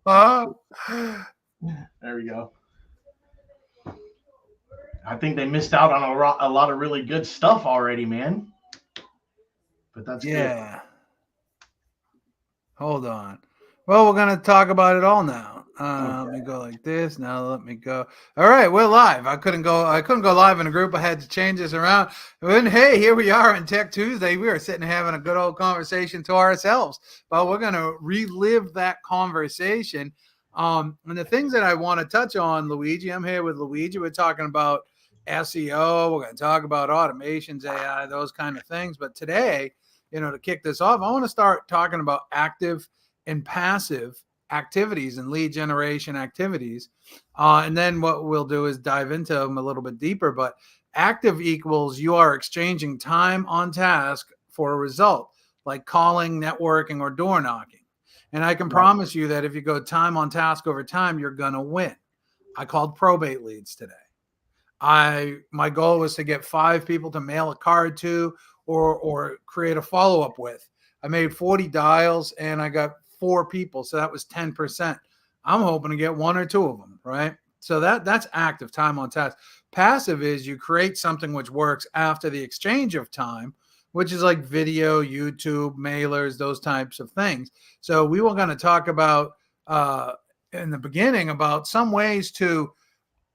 There we go. I think they missed out on a lot of really good stuff already, man. But that's good. Yeah. Hold on. Well, we're gonna talk about it all now. Let me Okay. go like this. Now let me go. All right, we're live. I couldn't go. I couldn't go live in a group. I had to change this around. And hey, here we are on Tech Tuesday. We are sitting having a good old conversation to ourselves, but we're gonna relive that conversation. And the things that I want to touch on, Luigi. I'm here with Luigi. We're talking about SEO. We're gonna talk about automations, AI, those kind of things. But today, to kick this off, I want to start talking about active and passive activities and lead generation activities. And then what we'll do is dive into them a little bit deeper. But active equals you are exchanging time on task for a result, like calling, networking, or door knocking. And I can Right. promise you that if you go time on task over time, you're going to win. I called probate leads today. My goal was to get 5 people to mail a card to or create a follow-up with. I made 40 dials and I got 4 people, so that was 10%. I'm hoping to get 1 or 2 of them, right? So that's active time on task. Passive is you create something which works after the exchange of time, which is like video, YouTube, mailers, those types of things. So we were going to talk about in the beginning about some ways to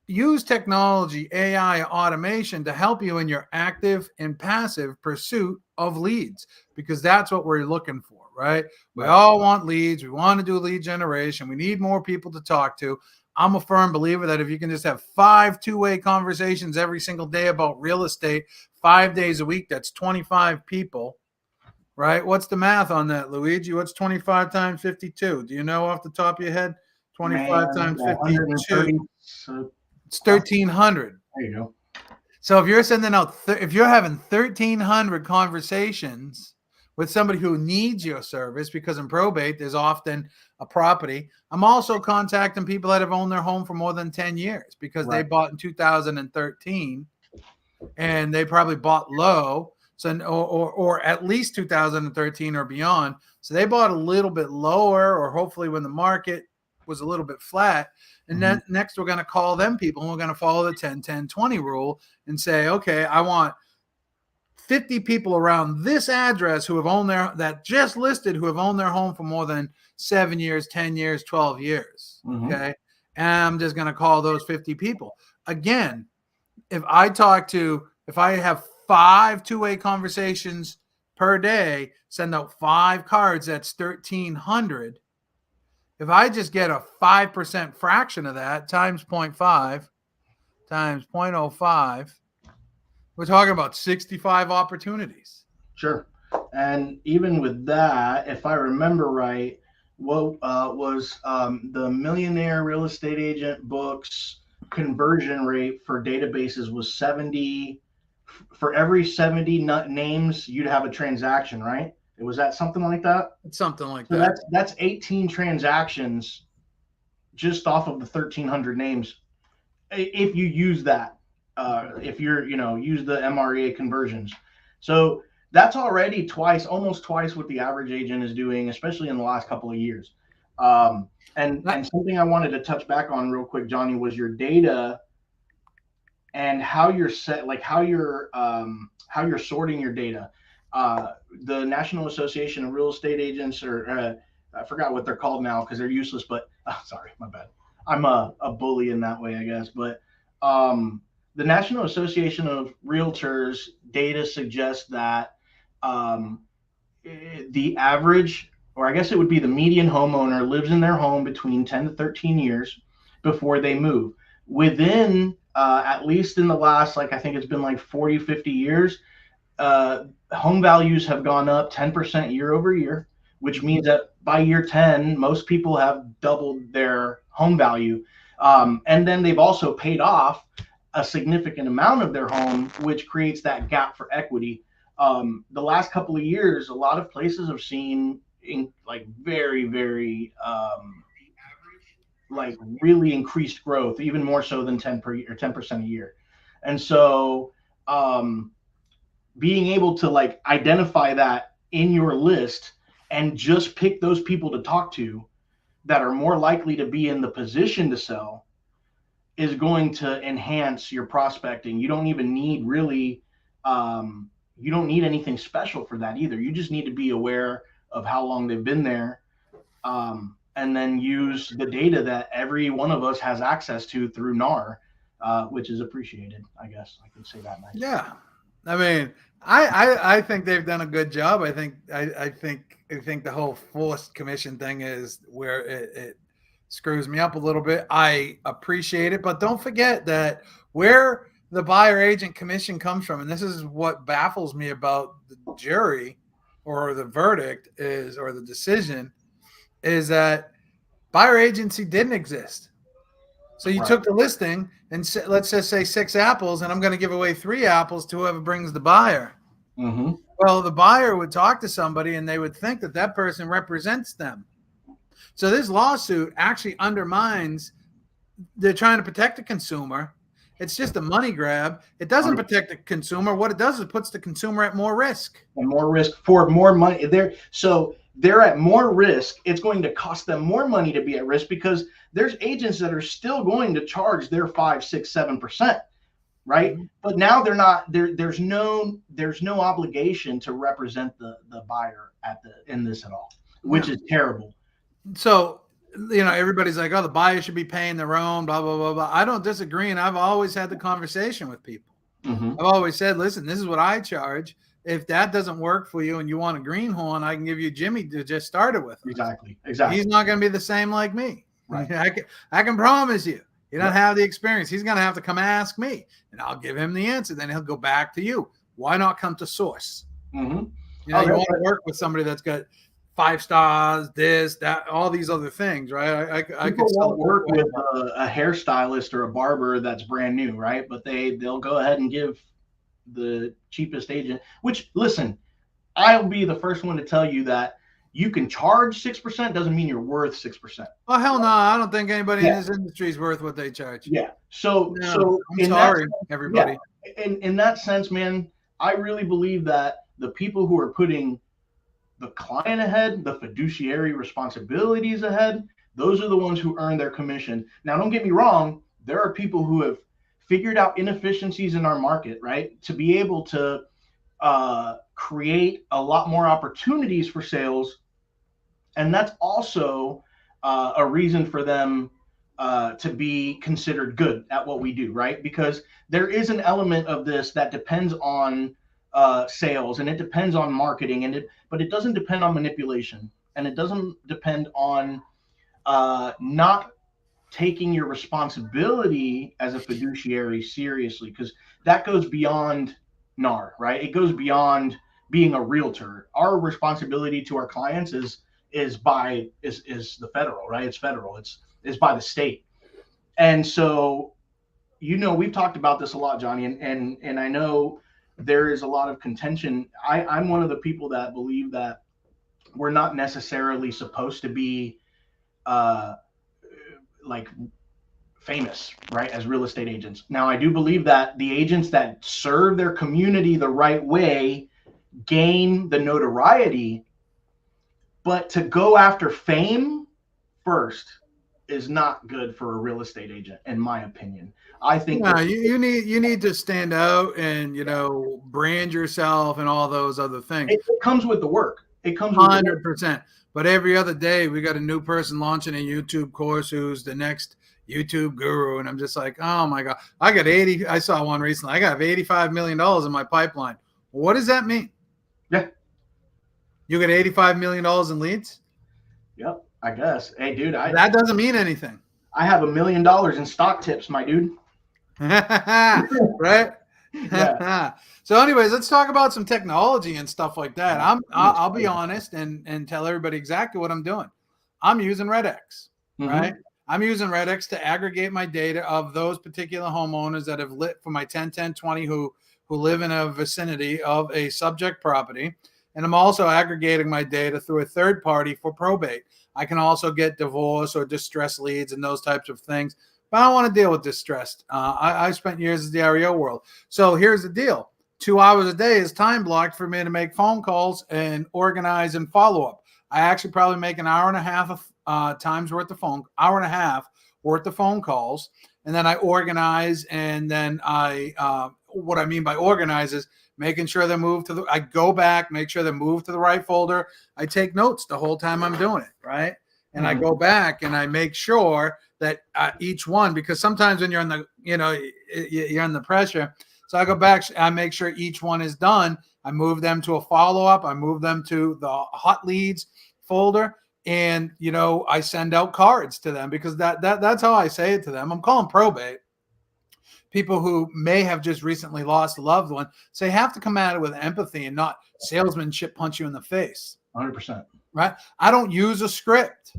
use technology, AI, automation to help you in your active and passive pursuit of leads, because that's what we're looking for, right? We Right. all want leads. We want to do lead generation. We need more people to talk to. I'm a firm believer that if you can just have 5 two-way conversations every single day about real estate, 5 days a week, that's 25 people, right? What's the math on that, Luigi? What's 25 times 52? Do you know off the top of your head? 25 Man, times 52, 130. So it's 1,300. there you go. So if you're sending out, if you're having 1,300 conversations with somebody who needs your service, because in probate there's often a property. I'm also contacting people that have owned their home for more than 10 years because they Right. bought in 2013 and they probably bought low, so or at least 2013 or beyond. So they bought a little bit lower, or hopefully when the market was a little bit flat. And Hmm. then next we're going to call them people and we're going to follow the 10-10-20 rule and say, okay, I want 50 people around this address who have owned their that just listed who have owned their home for more than 7 years, 10 years, 12 years. Hmm. Okay. And I'm just going to call those 50 people. Again, if I have 5 two-way conversations per day, send out 5 cards, that's 1,300. If I just get a 5% fraction of that times 0.5 times 0.05, we're talking about 65 opportunities. Sure. And even with that, if I remember right, what was the Millionaire Real Estate Agent books conversion rate for databases was 70. For every 70 names, you'd have a transaction, right? It was that something like that. It's something like So that. that's 18 transactions just off of the 1,300 names. If you use that, if you're use the MREA conversions, so that's already twice, almost twice what the average agent is doing, especially in the last couple of years. And something I wanted to touch back on real quick, Johnny, was your data and how you're set, like how you're sorting your data. The National Association of Real Estate Agents, or I forgot what they're called now because they're useless. But sorry, my bad. I'm a bully in that way, I guess. But the National Association of Realtors data suggests that um, the average, or I guess it would be the median homeowner, lives in their home between 10 to 13 years before they move. Within, at least in the last, like, I think it's been like 40, 50 years, home values have gone up 10% year over year, which means that by year 10, most people have doubled their home value. And then they've also paid off a significant amount of their home, which creates that gap for equity. The last couple of years, a lot of places have seen like very, very like really increased growth, even more so than 10% a year. And so being able to like identify that in your list and just pick those people to talk to that are more likely to be in the position to sell is going to enhance your prospecting. You don't even need really, you don't need anything special for that either. You just need to be aware of how long they've been there, and then use the data that every one of us has access to through NAR, which is appreciated. I guess I could say that nicely. Yeah, I mean, I think they've done a good job. I think the whole forced commission thing is where it screws me up a little bit. I appreciate it, but don't forget that where the buyer agent commission comes from, and this is what baffles me about the jury or the verdict is, or the decision, is that buyer agency didn't exist. So you took the listing and let's just say 6 apples, and I'm going to give away 3 apples to whoever brings the buyer. Mm-hmm. Well, the buyer would talk to somebody and they would think that that person represents them. So this lawsuit actually undermines, they're trying to protect the consumer. It's just a money grab. It doesn't protect the consumer. What it does is it puts the consumer at more risk. And more risk for more money. So they're at more risk. It's going to cost them more money to be at risk because there's agents that are still going to charge their 5%, 6%, 7%, right? Mm-hmm. But now they're not. There's no obligation to represent the buyer in this at all, which is terrible. So, everybody's like, oh, the buyer should be paying their own, blah, blah, blah, blah. I don't disagree. And I've always had the conversation with people. Mm-hmm. I've always said, listen, this is what I charge. If that doesn't work for you and you want a greenhorn, I can give you Jimmy to just start it with. Exactly. He's not going to be the same like me. Right. I can promise you. He doesn't have the experience. He's going to have to come ask me, and I'll give him the answer. Then he'll go back to you. Why not come to source? Mm-hmm. You want to work with somebody that's got 5 stars, this, that, all these other things, right? I could still work with a hairstylist or a barber that's brand new, right? But they'll go ahead and give the cheapest agent, which, listen, I'll be the first one to tell you that you can charge 6% doesn't mean you're worth 6%. Oh, hell no. I don't think anybody in this industry is worth what they charge. Yeah. So I'm sorry, everybody. Yeah, in that sense, man, I really believe that the people who are putting the client ahead, the fiduciary responsibilities ahead, those are the ones who earn their commission. Now, don't get me wrong. There are people who have figured out inefficiencies in our market, right? To be able to create a lot more opportunities for sales. And that's also a reason for them to be considered good at what we do, right? Because there is an element of this that depends on sales, and it depends on marketing, but it doesn't depend on manipulation, and it doesn't depend on not taking your responsibility as a fiduciary seriously, because that goes beyond NAR, right? It goes beyond being a realtor. Our responsibility to our clients is the federal, right? It's federal. It's by the state. And so, we've talked about this a lot, Johnny, and I know there is a lot of contention. I'm one of the people that believe that we're not necessarily supposed to be like famous, right, as real estate agents. Now, I do believe that the agents that serve their community the right way gain the notoriety, but to go after fame first is not good for a real estate agent, in my opinion. I think you need to stand out and brand yourself and all those other things. It comes with the work. It comes 100%. But every other day we got a new person launching a YouTube course who's the next YouTube guru, and I'm just like, oh my God, I saw one recently. I got $85 million in my pipeline. What does that mean? Yeah. You get $85 million in leads? Yep, I guess. Hey, dude, that doesn't mean anything. I have $1 million in stock tips, my dude. Right? Yeah. So anyways, let's talk about some technology and stuff like that. I'll be honest and tell everybody exactly what I'm doing. I'm using RedX, right? I'm using RedX to aggregate my data of those particular homeowners that have lit for my 10-10-20 who live in a vicinity of a subject property. And I'm also aggregating my data through a third party for probate. I can also get divorce or distress leads and those types of things. But I don't want to deal with distressed. I spent years in the REO world. So here's the deal. 2 hours a day is time blocked for me to make phone calls and organize and follow up. I actually probably make an hour and a half times worth of hour and a half worth of phone calls. And then I organize, and then what I mean by organize is making sure they're moved to I go back, make sure they're moved to the right folder. I take notes the whole time I'm doing it, right? And I go back and I make sure that each one, because sometimes when you're in the, you're in the pressure. So I go back, I make sure each one is done. I move them to a follow-up. I move them to the hot leads folder. And, I send out cards to them, because that's how I say it to them. I'm calling probate. People who may have just recently lost a loved one, so you have to come at it with empathy and not salesmanship punch you in the face. 100%. Right? I don't use a script.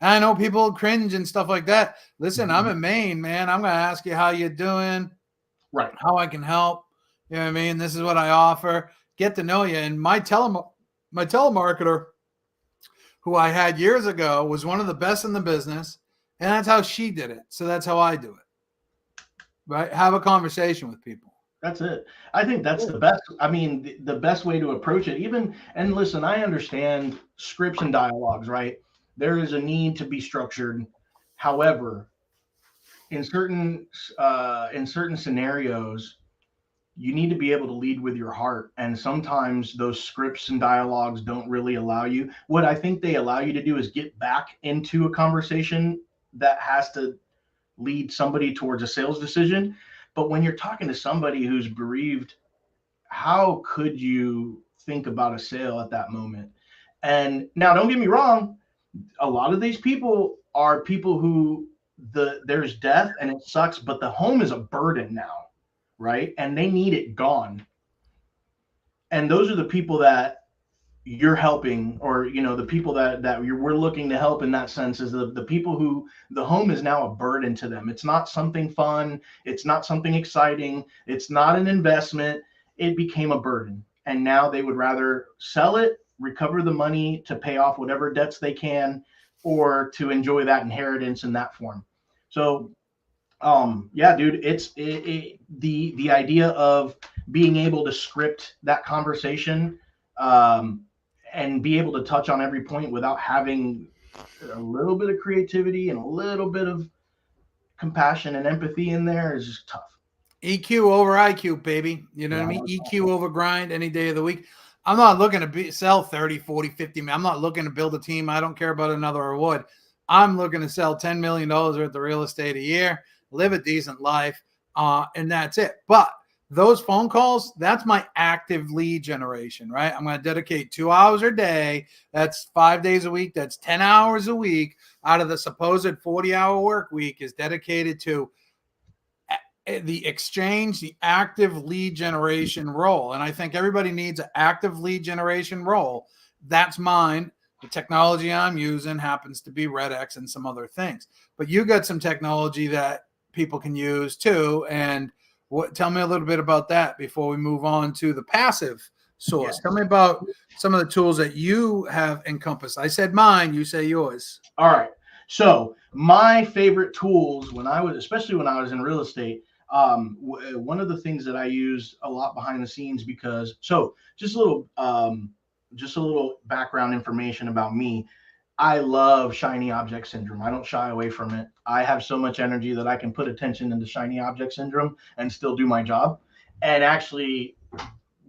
And I know people cringe and stuff like that. Listen, I'm in Maine, man. I'm going to ask you how you're doing, right? How I can help. You know what I mean? This is what I offer. Get to know you. And my telemarketer, who I had years ago, was one of the best in the business. And that's how she did it. So that's how I do it. Right? Have a conversation with people. That's it. I think that's the best. I mean, the best way to approach it. And listen, I understand scripts and dialogues, right? There is a need to be structured. However, in certain scenarios, you need to be able to lead with your heart. And sometimes those scripts and dialogues don't really allow you. What I think they allow you to do is get back into a conversation that has to lead somebody towards a sales decision. But when you're talking to somebody who's bereaved, how could you think about a sale at that moment? And now, don't get me wrong, a lot of these people are people who there's death and it sucks, but the home is a burden now, right? And they need it gone. And those are the people that you're helping, or the people that we're looking to help in that sense, is the people who the home is now a burden to them. It's not something fun, it's not something exciting, it's not an investment. It became a burden, and now they would rather sell it, recover the money to pay off whatever debts they can, or to enjoy that inheritance in that form. So yeah, dude, it's the idea of being able to script that conversation and be able to touch on every point without having a little bit of creativity and a little bit of compassion and empathy in there is just tough. EQ over IQ, baby. You know what I mean? EQ over grind any day of the week. I'm not looking to sell 30, 40, 50. I'm not looking to build a team. I don't care about another award. I'm looking to sell $10 million worth of real estate a year, live a decent life, and that's it. But those phone calls, that's my active lead generation, right? I'm going to dedicate 2 hours a day. That's 5 days a week. That's 10 hours a week out of the supposed 40-hour work week is dedicated to the exchange, the active lead generation role. And I think everybody needs an active lead generation role. That's mine. The technology I'm using happens to be RedX and some other things. But you got some technology that people can use too. And tell me a little bit about that before we move on to the passive source. Yes. Tell me about some of the tools that you have encompassed. I said mine, you say yours. All right. So my favorite tools especially when I was in real estate, one of the things that I used a lot behind the scenes, just a little background information about me. I love shiny object syndrome. I don't shy away from it. I have so much energy that I can put attention into shiny object syndrome and still do my job. And actually,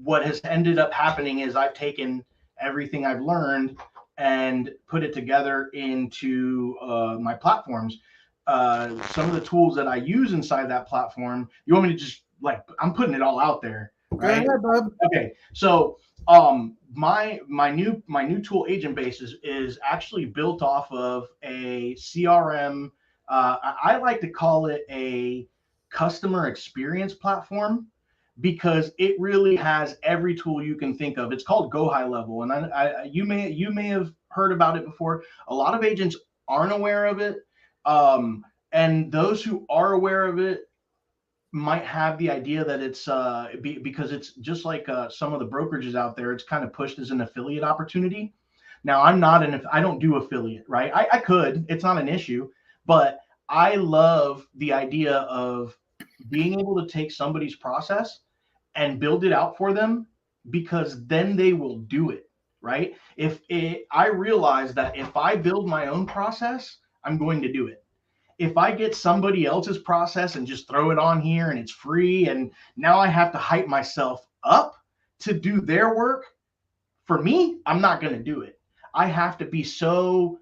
what has ended up happening is I've taken everything I've learned and put it together into my platforms. Some of the tools that I use inside that platform, you want me to just I'm putting it all out there, right? Go ahead, bub. Okay. So my new tool Agent Base is actually built off of a CRM. I like to call it a customer experience platform, because it really has every tool you can think of. It's called Go High Level, and you may have heard about it before. A lot of agents aren't aware of it, and those who are aware of it might have the idea that it's because it's just like some of the brokerages out there. It's kind of pushed as an affiliate opportunity. Now, I don't do affiliate, right? I could, it's not an issue, but I love the idea of being able to take somebody's process and build it out for them, because then they will do it. right? I realize that if I build my own process, I'm going to do it. If I get somebody else's process and just throw it on here and it's free, and now I have to hype myself up to do their work, for me, I'm not going to do it. I have to be so,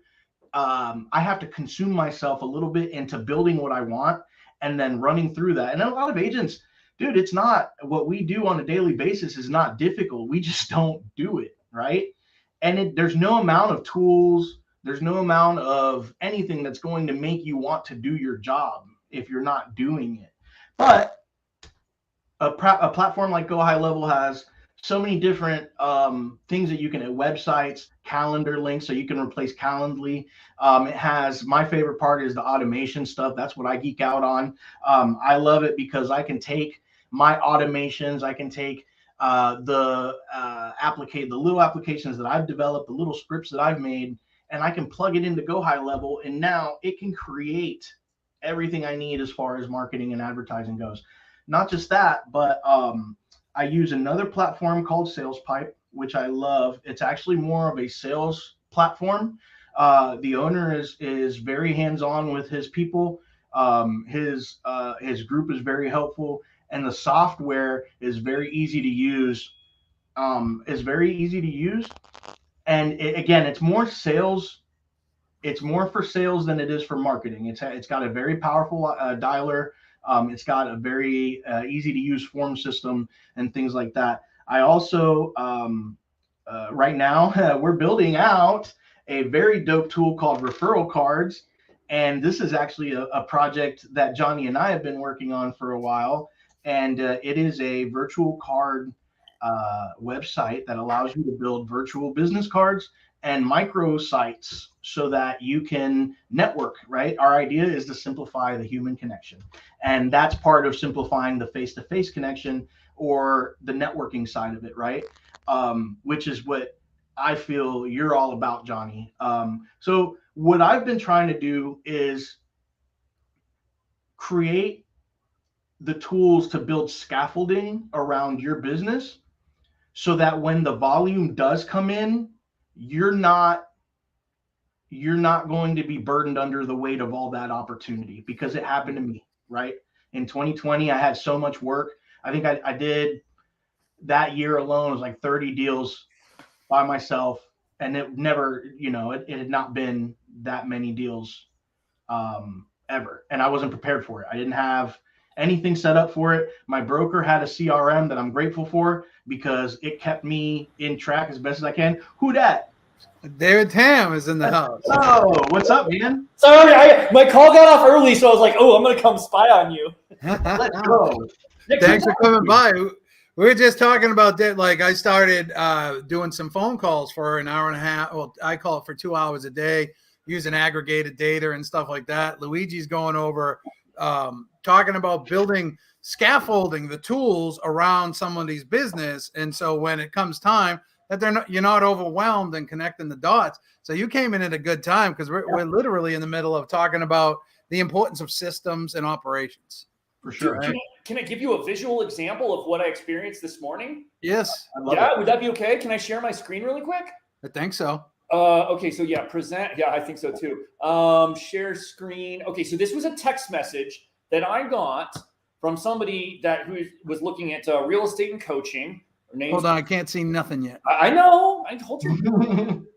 I have to consume myself a little bit into building what I want and then running through that. And then a lot of agents, dude, it's not what we do on a daily basis is not difficult. We just don't do it, right? And there's no amount of tools, there's no amount of anything that's going to make you want to do your job if you're not doing it. But a platform like Go High Level has so many different things that you can, websites, calendar links, so you can replace Calendly. It has, my favorite part is the automation stuff. That's what I geek out on. I love it because I can take my automations, I can take the little applications that I've developed, the little scripts that I've made, and I can plug it into Go High Level, and now it can create everything I need as far as marketing and advertising goes. Not just that, but I use another platform called SalesPipe, which I love. It's actually more of a sales platform. The owner is very hands-on with his people. His group is very helpful, and the software is very easy to use. And again, it's more sales. It's more for sales than it is for marketing. It's got a very powerful dialer. It's got a very easy to use form system and things like that. I also, right now, we're building out a very dope tool called Referral Cards. And this is actually a project that Johnny and I have been working on for a while. And it is a virtual card website that allows you to build virtual business cards and micro sites so that you can network, right? Our idea is to simplify the human connection. And that's part of simplifying the face-to-face connection or the networking side of it, right? Which is what I feel you're all about, Johnny. So what I've been trying to do is create the tools to build scaffolding around your business so that when the volume does come in, you're not going to be burdened under the weight of all that opportunity, because it happened to me, right? In 2020, I had so much work. I think I did that year alone, it was like 30 deals by myself. And it never, it had not been that many deals ever. And I wasn't prepared for it. I didn't have anything set up for it. My broker had a CRM that I'm grateful for because it kept me in track as best as I can. Who dat? David Tam is in the house. Oh, what's up, man? Sorry, my call got off early, so I was like, "Oh, I'm gonna come spy on you." Let's go. Thanks for coming by. We were just talking about that. Like, I started doing some phone calls for an hour and a half. Well, I call it for 2 hours a day, using aggregated data and stuff like that. Luigi's going over talking about building scaffolding, the tools around somebody's business, and so when it comes time that you're not overwhelmed and connecting the dots. So you came in at a good time, because we're literally in the middle of talking about the importance of systems and operations. For sure. Can I give you a visual example of what I experienced this morning? Yes. Yeah, would that be okay? Can I share my screen really quick? I think so. Okay, so present. Yeah, I think so too. Share screen. Okay, so this was a text message that I got from somebody who was looking at real estate and coaching. Hold on, I can't see nothing yet. I know. I told you.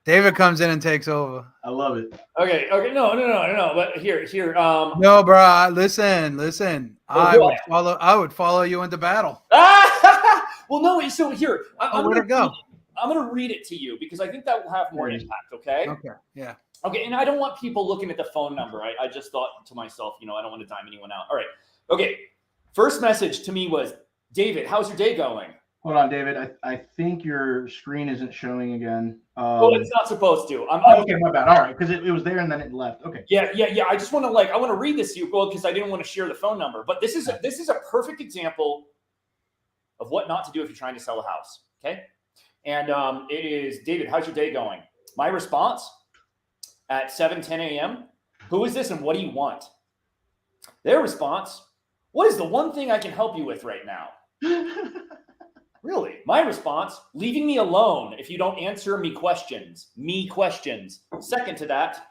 David comes in and takes over. I love it. Okay. No. But here. No, bro. Listen. I would follow you into battle. Well, no. So here, where'd it go? I'm going to read it to you because I think that will have more impact. Okay. Okay. Yeah. Okay. And I don't want people looking at the phone number. I just thought to myself, I don't want to dime anyone out. All right. Okay. First message to me was, David, how's your day going? Hold on, David. I think your screen isn't showing again. It's not supposed to. Okay, my bad. All right, because it was there and then it left. Okay. Yeah. I just want to I want to read this to you, because I didn't want to share the phone number. But this is a perfect example of what not to do if you're trying to sell a house. Okay. And it is, David, how's your day going? My response at 7:10 a.m. Who is this and what do you want? Their response, what is the one thing I can help you with right now? Really? My response, leaving me alone if you don't answer me questions. Second to that,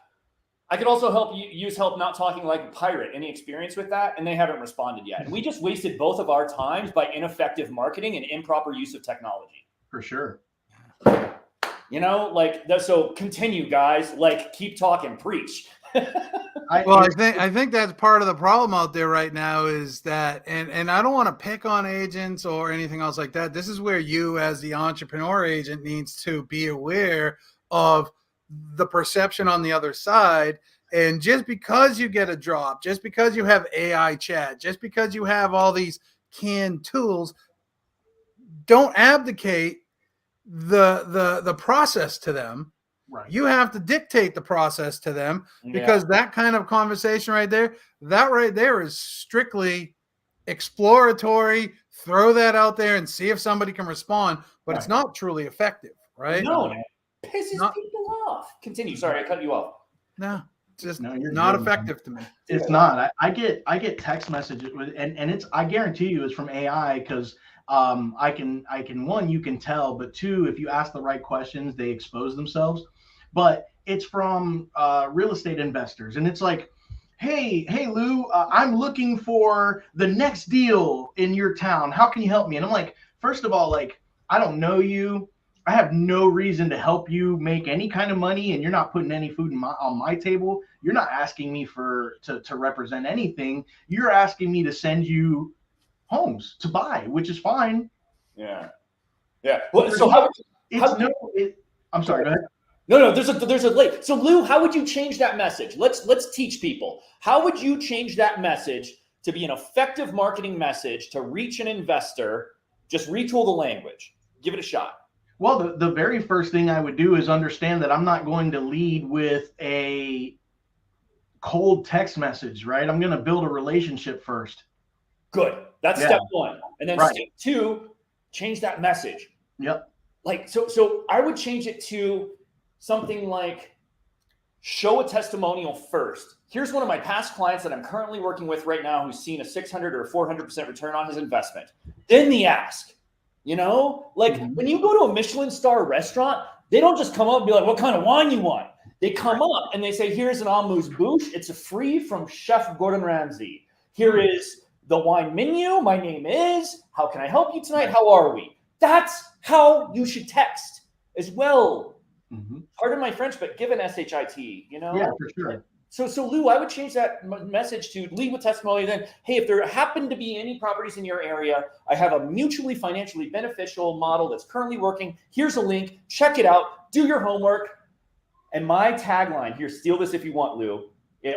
I could also use help not talking like a pirate. Any experience with that? And they haven't responded yet. And we just wasted both of our times by ineffective marketing and improper use of technology. For sure. You know, like, so continue, guys. Like, keep talking, preach. I think that's part of the problem out there right now is that, and I don't want to pick on agents or anything else like that. This is where you, as the entrepreneur agent, needs to be aware of the perception on the other side. And just because you get a drop, just because you have AI chat, just because you have all these canned tools, don't abdicate the process to them. Right. You have to dictate the process to them, because that kind of conversation right there is strictly exploratory. Throw that out there and see if somebody can respond, but it's not truly effective, right? No, it pisses people off. Continue. Sorry, I cut you off. No, just you're not good, effective man. to me. It's not. I get text messages and it's, I guarantee you it's from AI, because I can one, you can tell, but two, if you ask the right questions, they expose themselves. But it's from real estate investors, and it's like, hey Lou, I'm looking for the next deal in your town. How can you help me? And I'm like, first of all, like, I don't know you. I have no reason to help you make any kind of money, and you're not putting any food on my table. You're not asking me to represent anything. You're asking me to send you homes to buy, which is fine. Yeah. Well, so I'm sorry. Go ahead. No. There's a link. So Lou, how would you change that message? Let's teach people. How would you change that message to be an effective marketing message to reach an investor? Just retool the language. Give it a shot. Well, the very first thing I would do is understand that I'm not going to lead with a cold text message, right? I'm going to build a relationship first. Good. That's step one. And then step two, change that message. Yep. Like, so I would change it to something like, show a testimonial first. Here's one of my past clients that I'm currently working with right now who's seen a 600 or 400% return on his investment. Then the ask, you know, like when you go to a Michelin star restaurant, they don't just come up and be like, what kind of wine you want? They come up and they say, here's an amuse-bouche. It's a free from Chef Gordon Ramsay. Here is the wine menu. My name is, how can I help you tonight? How are we? That's how you should text as well. Pardon my French, but give an SHIT, you know? Yeah, for sure. So Lou, I would change that message to lead with testimony. Then, hey, if there happen to be any properties in your area, I have a mutually financially beneficial model that's currently working. Here's a link. Check it out. Do your homework. And my tagline here, steal this if you want, Lou,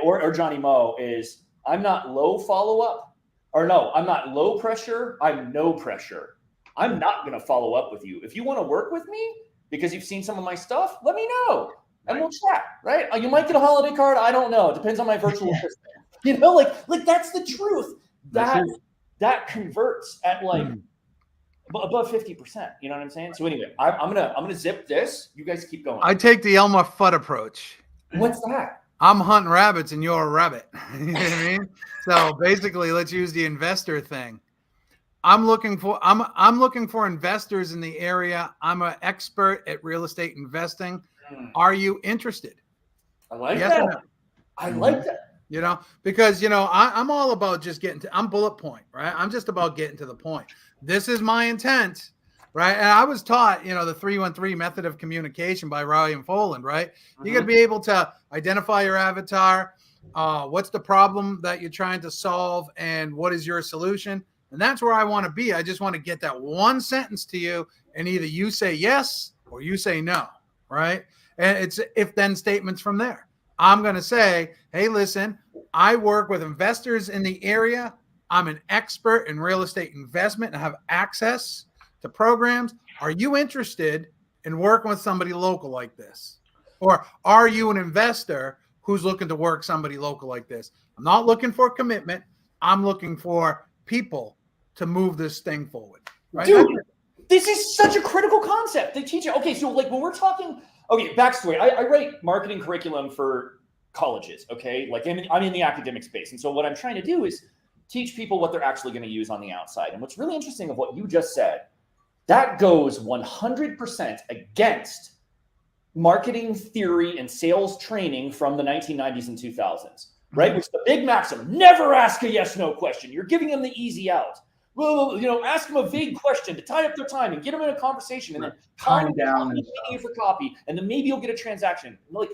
or Johnny Mo, is I'm not low follow-up. Or no, I'm not low pressure. I'm no pressure. I'm not going to follow up with you. If you want to work with me because you've seen some of my stuff, let me know. And we'll chat, right? You might get a holiday card. I don't know. It depends on my virtual assistant. You know, like that's the truth. That converts at like above 50%. You know what I'm saying? So anyway, I'm gonna zip this. You guys keep going. I take the Elmer Fudd approach. What's that? I'm hunting rabbits and you're a rabbit. You know what I mean? So basically, let's use the investor thing. I'm looking for investors in the area. I'm an expert at real estate investing. Are you interested? I like that. No? I like that. You know, because, you know, I'm all about just I'm bullet point, right? I'm just about getting to the point. This is my intent, right? And I was taught, you know, the 313 method of communication by Ryan Foland, right? You got to be able to identify your avatar. What's the problem that you're trying to solve, and what is your solution? And that's where I want to be. I just want to get that one sentence to you, and either you say yes or you say no, right? And it's if-then statements from there. I'm going to say, hey, listen, I work with investors in the area. I'm an expert in real estate investment and have access to programs. Are you interested in working with somebody local like this? Or are you an investor who's looking to work somebody local like this? I'm not looking for commitment. I'm looking for people to move this thing forward. Right? Dude, this is such a critical concept. They teach it. Okay, so like when we're talking, okay, backstory. I write marketing curriculum for colleges, okay? Like I'm in the academic space. And so what I'm trying to do is teach people what they're actually going to use on the outside. And what's really interesting of what you just said That goes 100% against marketing theory and sales training from the 1990s and 2000s, right? Which is the big maxim: never ask a yes/no question. You're giving them the easy out. Well, ask them a vague question to tie up their time and get them in a conversation, and then Time down and you for copy, and then maybe you'll get a transaction. Like,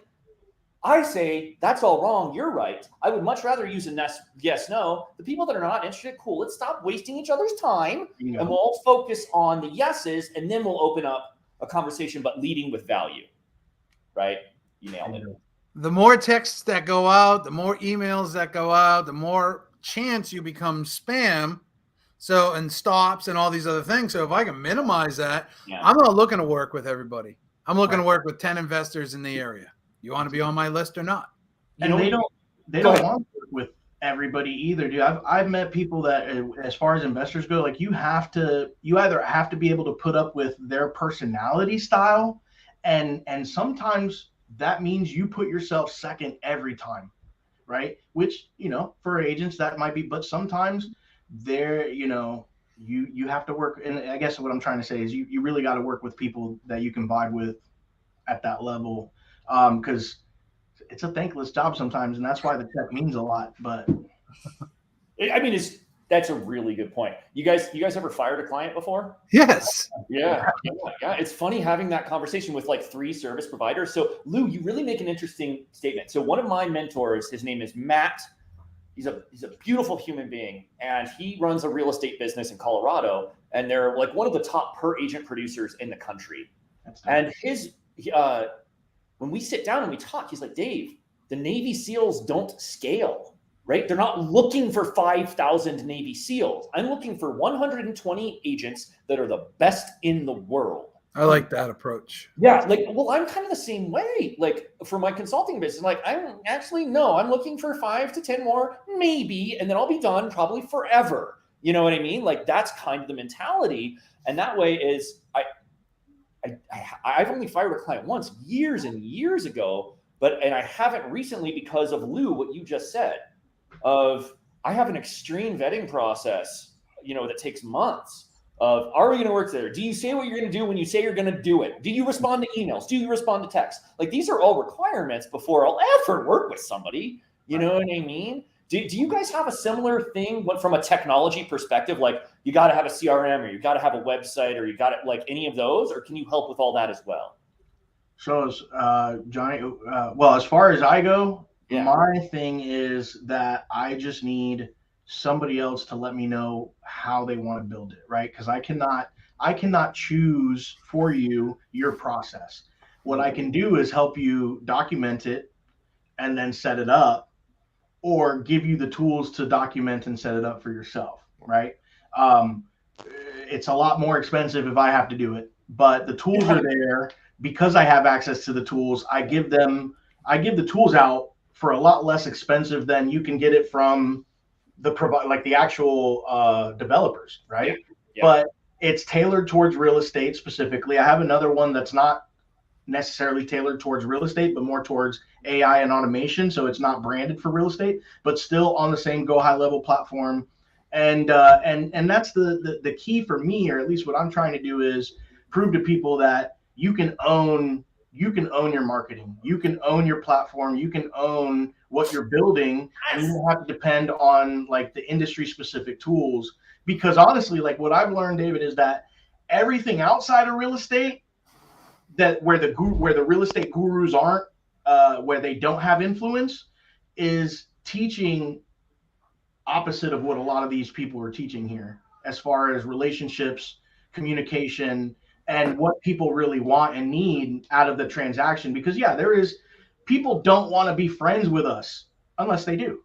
I say that's all wrong. You're right. I would much rather use a yes/no. The people that are not interested, cool. Let's stop wasting each other's time, and we'll all focus on the yeses, and then we'll open up a conversation, but leading with value. Right? You nailed it. The more texts that go out, the more emails that go out, the more chance you become spam. So, and stops and all these other things. So if I can minimize that, I'm not looking to work with everybody. I'm looking to work with 10 investors in the area. You want to be on my list or not? And they don't want to work with everybody either, dude. I've met people that, as far as investors go, like you either have to be able to put up with their personality style, and sometimes that means you put yourself second every time, right? Which, for agents that might be, but sometimes you have to work. And I guess what I'm trying to say is you really got to work with people that you can vibe with at that level. Because it's a thankless job sometimes, and that's why the tech means a lot. But I mean, that's a really good point. You guys ever fired a client before? Yes. Yeah. It's funny having that conversation with like 3 service providers. So Lou, you really make an interesting statement. So one of my mentors, his name is Matt. He's a beautiful human being, and he runs a real estate business in Colorado, and they're like one of the top per agent producers in the country. And when we sit down and we talk, he's like, Dave, the Navy SEALs don't scale, right? They're not looking for 5,000 Navy SEALs. I'm looking for 120 agents that are the best in the world. I like that approach. Yeah. I'm kind of the same way. Like for my consulting business, I'm looking for 5 to 10 more, maybe, and then I'll be done probably forever. You know what I mean? Like that's kind of the mentality. And that way is I've only fired a client once years and years ago, and I haven't recently because of Lou, what you just said, I have an extreme vetting process, that takes months of, are we going to work there? Do you say what you're going to do when you say you're going to do it? Do you respond to emails? Do you respond to texts? Like these are all requirements before I'll ever work with somebody. You know what I mean? Do you guys have a similar thing from a technology perspective? Like you got to have a CRM, or you got to have a website, or you got to like any of those, or can you help with all that as well? So, Johnny, well, as far as I go, my thing is that I just need somebody else to let me know how they want to build it, right? Because I cannot choose for you your process. What I can do is help you document it and then set it up, or give you the tools to document and set it up for yourself, right? It's a lot more expensive if I have to do it, but the tools are there because I have access to the tools. I give the tools out for a lot less expensive than you can get it from the actual developers, right? Yeah. But it's tailored towards real estate specifically. I have another one that's not necessarily tailored towards real estate, but more towards AI and automation. So it's not branded for real estate, but still on the same Go High Level platform. And that's the key for me, or at least what I'm trying to do, is prove to people that you can own your marketing, you can own your platform, you can own what you're building, and you don't have to depend on like the industry specific tools. Because honestly, like what I've learned, David, is that everything outside of real estate, that where the real estate gurus aren't, where they don't have influence, is teaching opposite of what a lot of these people are teaching here, as far as relationships, communication, and what people really want and need out of the transaction. Because people don't want to be friends with us unless they do,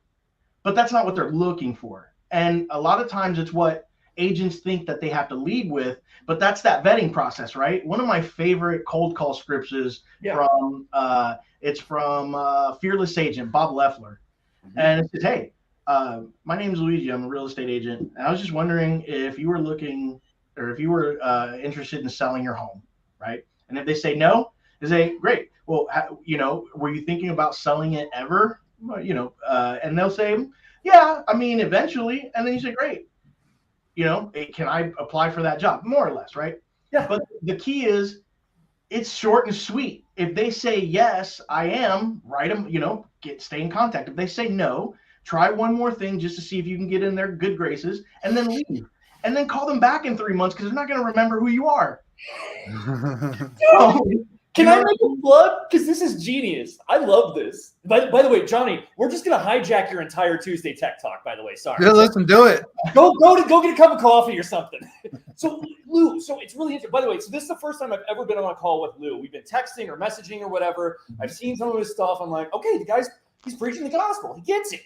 but that's not what they're looking for. And a lot of times it's what agents think that they have to lead with, but that's that vetting process, right? One of my favorite cold call scripts is from Fearless Agent, Bob Leffler. Mm-hmm. And it says, hey, my name is Luigi. I'm a real estate agent. And I was just wondering if you were looking, or if you were interested in selling your home, right? And if they say no, they say, great. Well, were you thinking about selling it ever? And they'll say, yeah, I mean, eventually. And then you say, great. Can I apply for that job? More or less, right? Yeah. But the key is it's short and sweet. If they say yes, I am, write them, stay in contact. If they say no, try one more thing just to see if you can get in their good graces and then leave. And then call them back in 3 months because they're not going to remember who you are. Can I make a plug? Because this is genius. I love this. By the way, Johnny, we're just gonna hijack your entire Tuesday Tech Talk. By the way, sorry. Yeah, listen, do it. Go get a cup of coffee or something. So Lou, so it's really interesting. By the way, so this is the first time I've ever been on a call with Lou. We've been texting or messaging or whatever. I've seen some of his stuff. I'm like, okay, the guy's he's preaching the gospel. He gets it.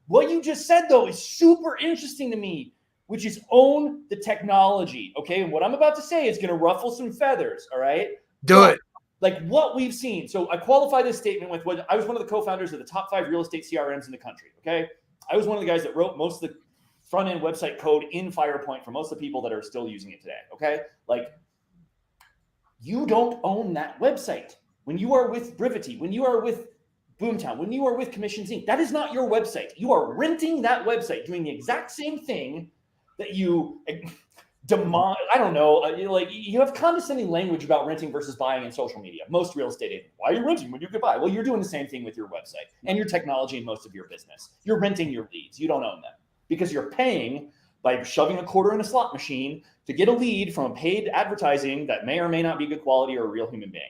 What you just said though is super interesting to me, which is own the technology. Okay, and what I'm about to say is gonna ruffle some feathers. All right, do it. Like what we've seen. So I qualify this statement with what I was one of the co-founders of the top 5 real estate CRMs in the country. Okay. I was one of the guys that wrote most of the front end website code in FirePoint for most of the people that are still using it today. Okay. Like you don't own that website. When you are with Brivity, when you are with Boomtown, when you are with Commissions Inc., that is not your website. You are renting that website, doing the exact same thing that you I don't know, like you have condescending language about renting versus buying in social media. Most real estate agents, why are you renting when you could buy? Well, you're doing the same thing with your website and your technology and most of your business. You're renting your leads. You don't own them because you're paying by shoving a quarter in a slot machine to get a lead from a paid advertising that may or may not be good quality or a real human being.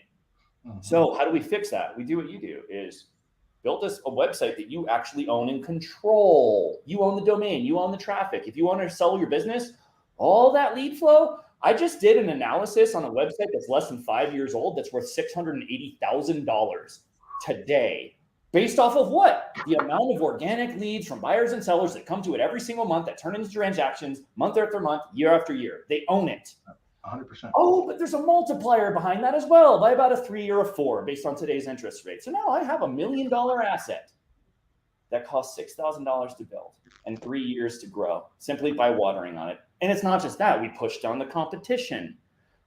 Mm-hmm. So how do we fix that? We do what you do is build a website that you actually own and control. You own the domain. You own the traffic. If you want to sell your business, all that lead flow, I just did an analysis on a website that's less than 5 years old that's worth $680,000 today. Based off of what? The amount of organic leads from buyers and sellers that come to it every single month that turn into transactions month after month, year after year. They own it. 100%. Oh, but there's a multiplier behind that as well by about a 3 or a 4 based on today's interest rate. So now I have $1 million asset that costs $6,000 to build and 3 years to grow simply by watering on it. And it's not just that. We push down the competition,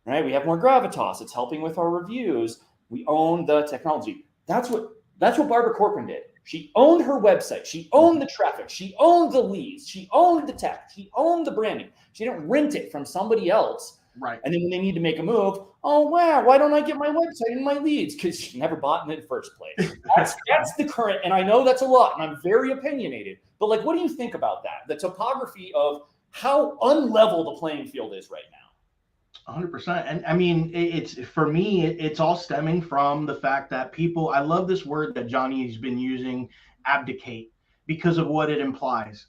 right? We have more gravitas. It's helping with our reviews. We own the technology. That's what Barbara Corcoran did. She owned her website. She owned the traffic. She owned the leads. She owned the tech. She owned the branding. She didn't rent it from somebody else. Right. And then when they need to make a move, oh, wow, why don't I get my website and my leads? Because she never bought in the first place. That's the current. And I know that's a lot, and I'm very opinionated. But like, what do you think about that? The topography of how unlevel the playing field is right now. 100%. And I mean, it's for me, it's all stemming from the fact that people, I love this word that Johnny's been using, abdicate, because of what it implies.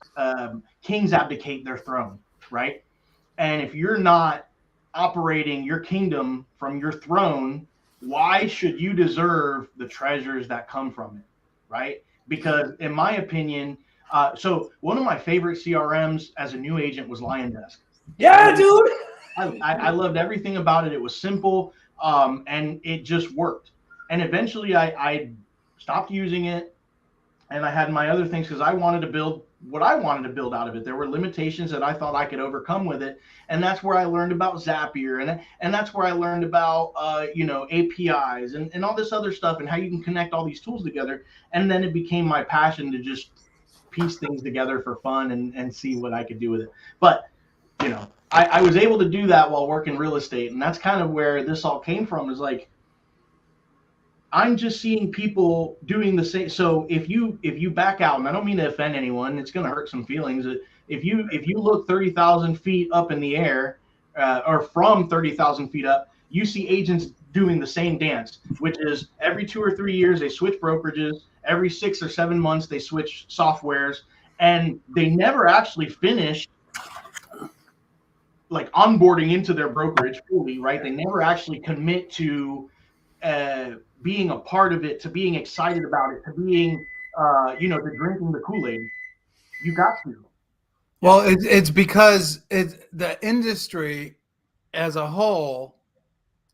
Kings abdicate their throne, right? And if you're not operating your kingdom from your throne, why should you deserve the treasures that come from it, right? Because in my opinion, so one of my favorite CRMs as a new agent was LionDesk. Yeah, dude. I loved everything about it. It was simple, and it just worked. And eventually I stopped using it, and I had my other things because I wanted to build what I wanted to build out of it. There were limitations that I thought I could overcome with it. And that's where I learned about Zapier. And that's where I learned about, APIs and all this other stuff and how you can connect all these tools together. And then it became my passion to just piece things together for fun and see what I could do with it. But, I was able to do that while working real estate. And that's kind of where this all came from, is like, I'm just seeing people doing the same. So if you back out, and I don't mean to offend anyone, it's going to hurt some feelings. If you look 30,000 feet up in the air, or from 30,000 feet up, you see agents doing the same dance, which is every 2 or 3 years they switch brokerages. Every 6 or 7 months they switch softwares, and they never actually finish like onboarding into their brokerage fully, right? They never actually commit to being a part of it, to being excited about it, to being, to drinking the Kool-Aid. You got to. Well, it's because the industry as a whole,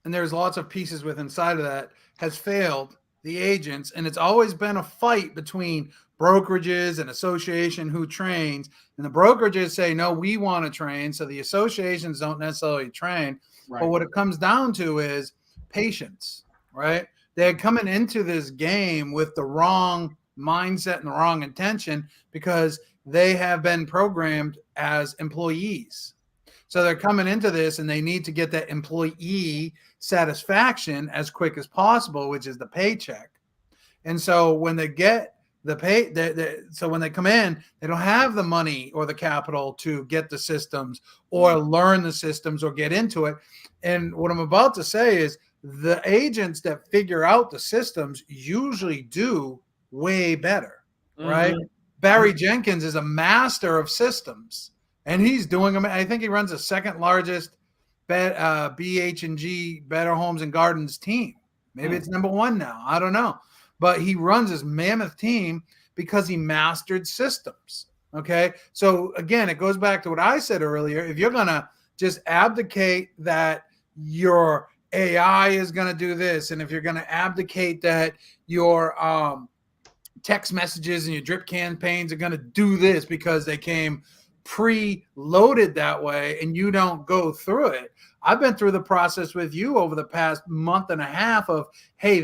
and there's lots of pieces with inside of that, has failed the agents. And it's always been a fight between brokerages and association who trains. And the brokerages say, no, we want to train. So the associations don't necessarily train. Right. But what it comes down to is patience, right? They're coming into this game with the wrong mindset and the wrong intention because they have been programmed as employees. So they're coming into this and they need to get that employee satisfaction as quick as possible, which is the paycheck. And so when they get the pay, so when they come in, they don't have the money or the capital to get the systems or learn the systems or get into it. And what I'm about to say is the agents that figure out the systems usually do way better, right? Barry Jenkins is a master of systems, and he's doing them. I think he runs the second largest BH&G Better Homes and Gardens team. Maybe it's number one now. I don't know. But he runs this mammoth team because he mastered systems. Okay. So again, it goes back to what I said earlier. If you're going to just abdicate that your AI is going to do this, and if you're going to abdicate that your text messages and your drip campaigns are going to do this because they came pre-loaded that way and you don't go through it. I've been through the process with you over the past month and a half of, hey,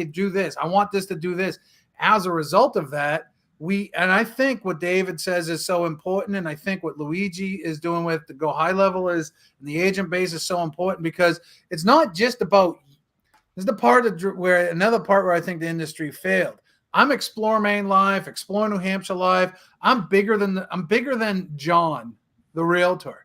do this. I want this to do this. As a result of that, and I think what David says is so important. And I think what Luigi is doing with the Go High Level and the agent base is so important, because it's not just about, this is the part another part where I think the industry failed. I'm Explore Maine Live, Explore New Hampshire Live. I'm bigger than John, the realtor.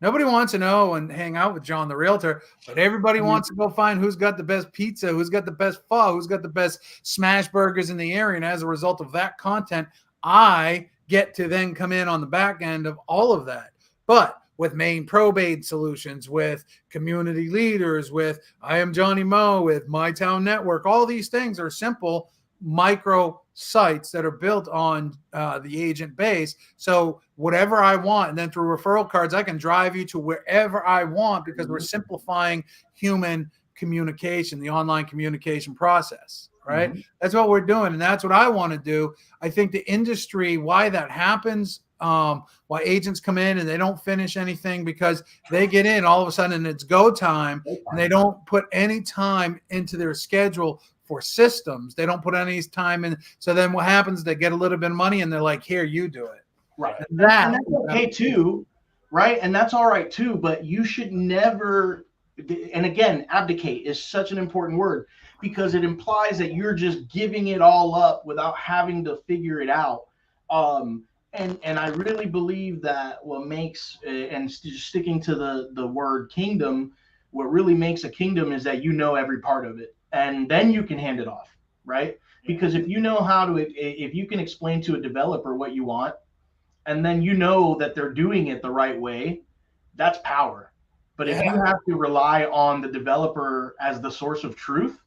Nobody wants to know and hang out with John, the realtor, but everybody wants to go find who's got the best pizza, who's got the best pho, who's got the best smash burgers in the area. And as a result of that content, I get to then come in on the back end of all of that. But with Maine Probate Solutions, with community leaders, with I Am Johnny Moe, with My Town Network, all these things are simple micro sites that are built on the agent base. So whatever I want, and then through referral cards, I can drive you to wherever I want, because we're simplifying human communication, the online communication process, right? That's what we're doing. And that's what I want to do. I think the industry, why that happens, why agents come in and they don't finish anything, because they get in all of a sudden and it's go time, and they don't put any time into their schedule for systems. They don't put any time in. So then what happens? They get a little bit of money and they're like, here, you do it. Right. And that's okay too. Right. And that's all right too. But you should never, and again, abdicate is such an important word, because it implies that you're just giving it all up without having to figure it out. And I really believe that what makes, and sticking to the word kingdom, what really makes a kingdom is that you know every part of it. And then you can hand it off, right? Because if you know if you can explain to a developer what you want, and then you know that they're doing it the right way, that's power. But if you have to rely on the developer as the source of truth,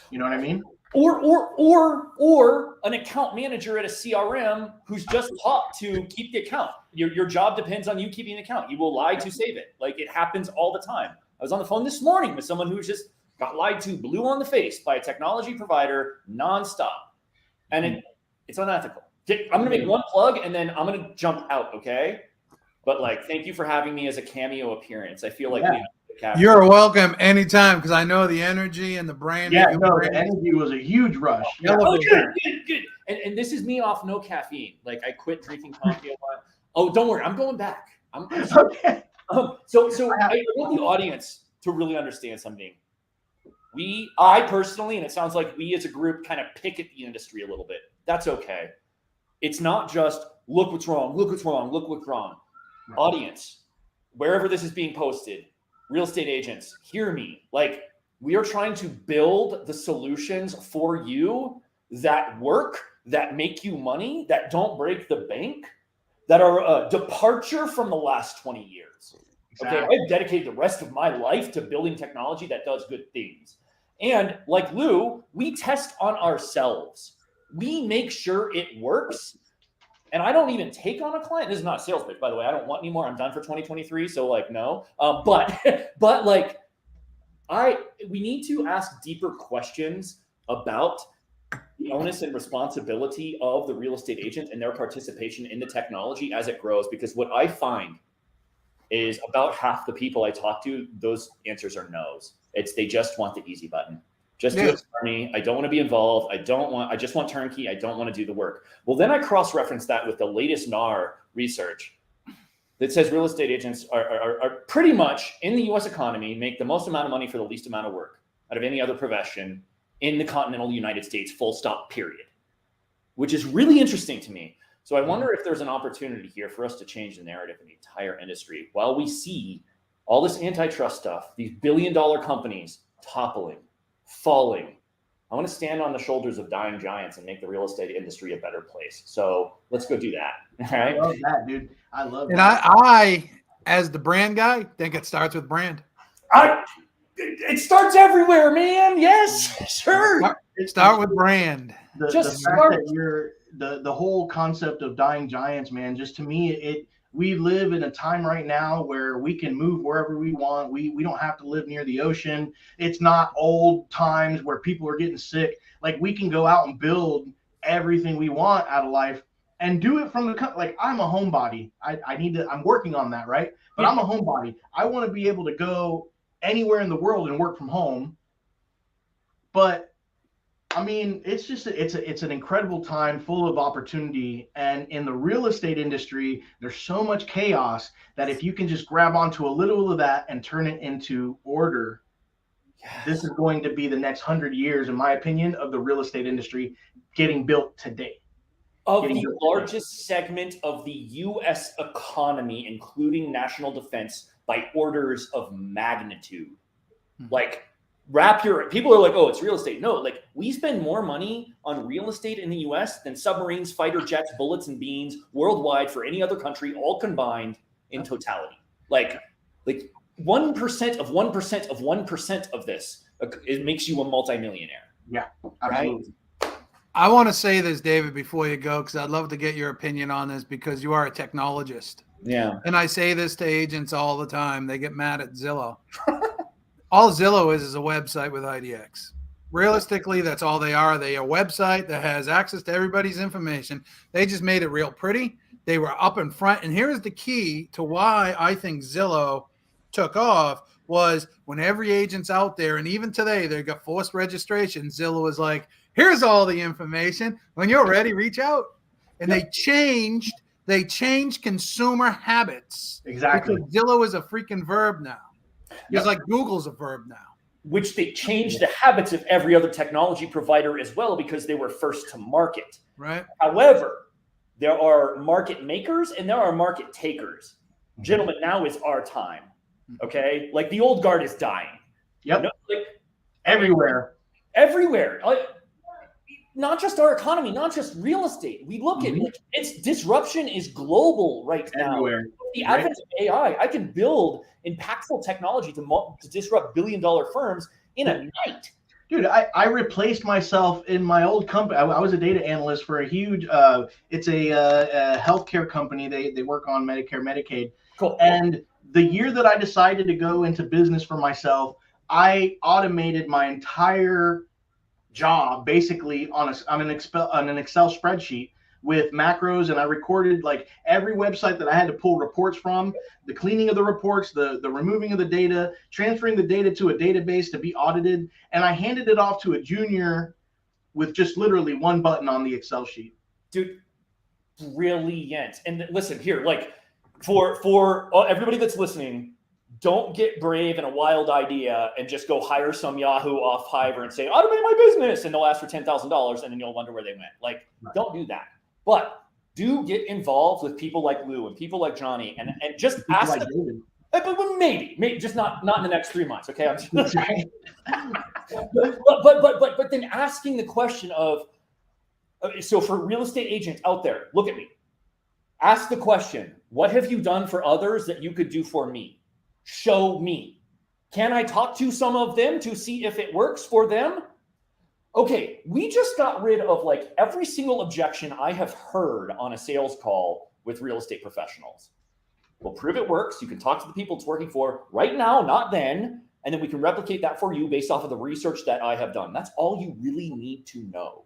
you know what I mean? Or an account manager at a CRM who's just taught to keep the account. Your job depends on you keeping the account. You will lie to save it. Like, it happens all the time. I was on the phone this morning with someone who's just got lied to, blue on the face by a technology provider nonstop. And it's unethical. I'm going to make one plug and then I'm going to jump out, okay? But thank you for having me as a cameo appearance. I feel like you're welcome anytime, because I know the energy and the brand. Yeah, the energy was a huge rush. Oh, good. And this is me off no caffeine. Like, I quit drinking coffee a lot. Oh, don't worry, I'm going back. Okay. So I want the audience to really understand something. I personally, and it sounds like we as a group, kind of pick at the industry a little bit. That's okay. It's not just look what's wrong, look what's wrong, look what's wrong. Right. Audience, wherever this is being posted, real estate agents, hear me. Like, we are trying to build the solutions for you that work, that make you money, that don't break the bank, that are a departure from the last 20 years. Exactly. Okay, I've dedicated the rest of my life to building technology that does good things. And like Lou, we test on ourselves. We make sure it works. And I don't even take on a client. This is not a sales pitch, by the way. I don't want any more. I'm done for 2023. So no. But we need to ask deeper questions about the onus and responsibility of the real estate agent and their participation in the technology as it grows. Because what I find is about half the people I talk to, those answers are no's. They just want the easy button. Just do it for me. I don't want to be involved. I just want turnkey. I don't want to do the work. Well, then I cross-reference that with the latest NAR research. that says real estate agents are pretty much in the U.S. economy make the most amount of money for the least amount of work out of any other profession in the continental United States, full stop, period, which is really interesting to me. So I wonder if there's an opportunity here for us to change the narrative in the entire industry while we see all this antitrust stuff, these billion-dollar companies toppling, falling. I want to stand on the shoulders of dying giants and make the real estate industry a better place. So let's go do that. All right. I love that, dude. I love And that. I, as the brand guy, think it starts with brand. It starts everywhere, man. Yes, sure. Start with brand. The Just fact start. that you're the whole concept of dying giants, man, just to me, we live in a time right now where we can move wherever we want. We don't have to live near the ocean. It's not old times where people are getting sick. Like, we can go out and build everything we want out of life and do it from like, I'm a homebody. I'm working on that, right? But I'm a homebody. I want to be able to go anywhere in the world and work from home. But I mean, it's an incredible time full of opportunity. And in the real estate industry, there's so much chaos that if you can just grab onto a little of that and turn it into order, this is going to be the next 100 years, in my opinion, of the real estate industry getting built today. Of the largest segment of the U.S. economy, including national defense, by orders of magnitude. Like, people are like, oh, it's real estate. No, like, we spend more money on real estate in the US than submarines, fighter jets, bullets, and beans worldwide for any other country, all combined in totality. Like 1% of 1% of 1% of this, it makes you a multimillionaire. Yeah, absolutely. Right? I want to say this, David, before you go, because I'd love to get your opinion on this, because you are a technologist. Yeah. And I say this to agents all the time. They get mad at Zillow. All Zillow is a website with IDX. Realistically, that's all they are. They are a website that has access to everybody's information. They just made it real pretty. They were up in front. And here's the key to why I think Zillow took off was when every agent's out there, and even today, they got forced registration. Zillow was like, here's all the information. When you're ready, reach out. And they changed consumer habits. Exactly. Because Zillow is a freaking verb now. It's like Google's a verb now. Which they changed the habits of every other technology provider as well, because they were first to market. Right. However, there are market makers and there are market takers. Gentlemen, now is our time. Okay? Like, the old guard is dying. Yep. Like, Everywhere. Not just our economy, not just real estate. We look at its disruption is global right now. Everywhere. The advent of AI, I can build impactful technology to disrupt billion-dollar firms in a night. Dude, I replaced myself in my old company. I was a data analyst for a huge, it's a healthcare company. They work on Medicare, Medicaid. Cool. And the year that I decided to go into business for myself, I automated my entire job basically on an Excel spreadsheet with macros, and I recorded like every website that I had to pull reports from, the cleaning of the reports, the removing of the data, transferring the data to a database to be audited, and I handed it off to a junior with just literally one button on the Excel sheet. Dude, brilliant. And listen here, like, for everybody that's listening, don't get brave and a wild idea and just go hire some Yahoo off Fiverr and say, automate my business, and they'll ask for $10,000 and then you'll wonder where they went. Like, don't do that. But do get involved with people like Lou and people like Johnny, and just ask them. But maybe just not in the next 3 months. Okay. But then asking the question of, so for real estate agents out there, look at me. Ask the question, what have you done for others that you could do for me? Show me. Can I talk to some of them to see if it works for them? Okay, we just got rid of like every single objection I have heard on a sales call with real estate professionals. We'll prove it works. You can talk to the people it's working for right now, not then. And then we can replicate that for you based off of the research that I have done. That's all you really need to know.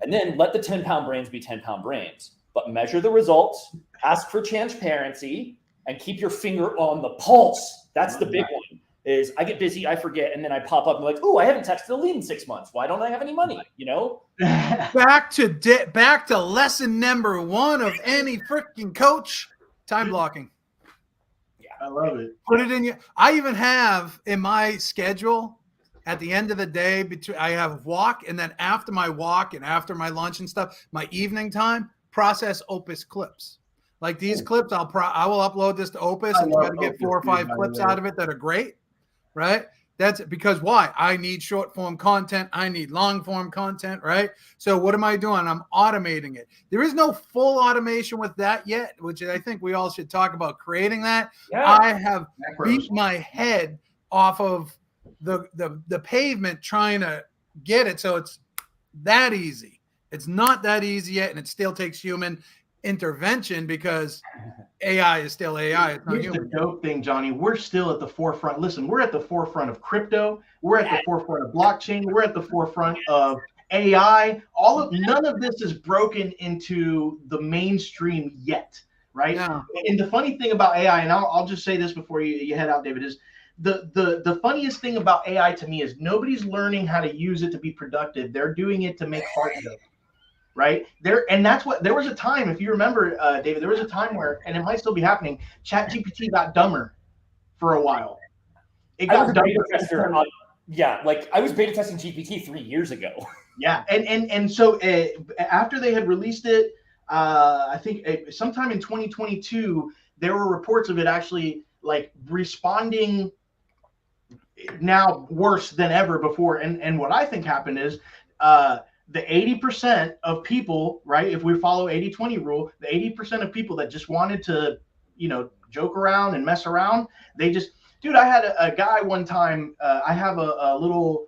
And then let the 10-pound brains be 10-pound brains. But measure the results, ask for transparency, and keep your finger on the pulse. That's the big one. Is I get busy, I forget, and then I pop up and like, oh, I haven't texted a lead in 6 months. Why don't I have any money? You know? Back to lesson number 1 of any freaking coach: time blocking. I love it. Put it in your. I even have in my schedule at the end of the day between I have walk, and then after my walk and after my lunch and stuff, my evening time, process Opus clips. Like these clips, I will upload this to Opus and try to get 4 or 5 clips out of it that are great, right? That's because why? I need short form content. I need long form content, right? So what am I doing? I'm automating it. There is no full automation with that yet, which I think we all should talk about creating that. Yeah. I have beat my head off of the pavement trying to get it. So it's that easy. It's not that easy yet, and it still takes human intervention because AI is still AI. It's not Here's human. the dope thing, Johnny. We're still at the forefront. Listen, we're at the forefront of crypto. We're at the forefront of blockchain. We're at the forefront of AI. None of this is broken into the mainstream yet, right? Yeah. And the funny thing about AI, and I'll just say this before you head out, David, is the funniest thing about AI to me is nobody's learning how to use it to be productive. They're doing it to make fart jokes. Right there, and that's what there was a time, if you remember, David, there was a time where, and it might still be happening, ChatGPT got dumber for a while. It got dumber. Yeah, like I was beta testing GPT 3 years ago. Yeah, and so after they had released it, I think sometime in 2022, there were reports of it actually like responding now worse than ever before. And what I think happened is the 80% of people, right? If we follow 80-20 rule, the 80% of people that just wanted to, joke around and mess around, they just, dude, I had a guy one time, I have a little,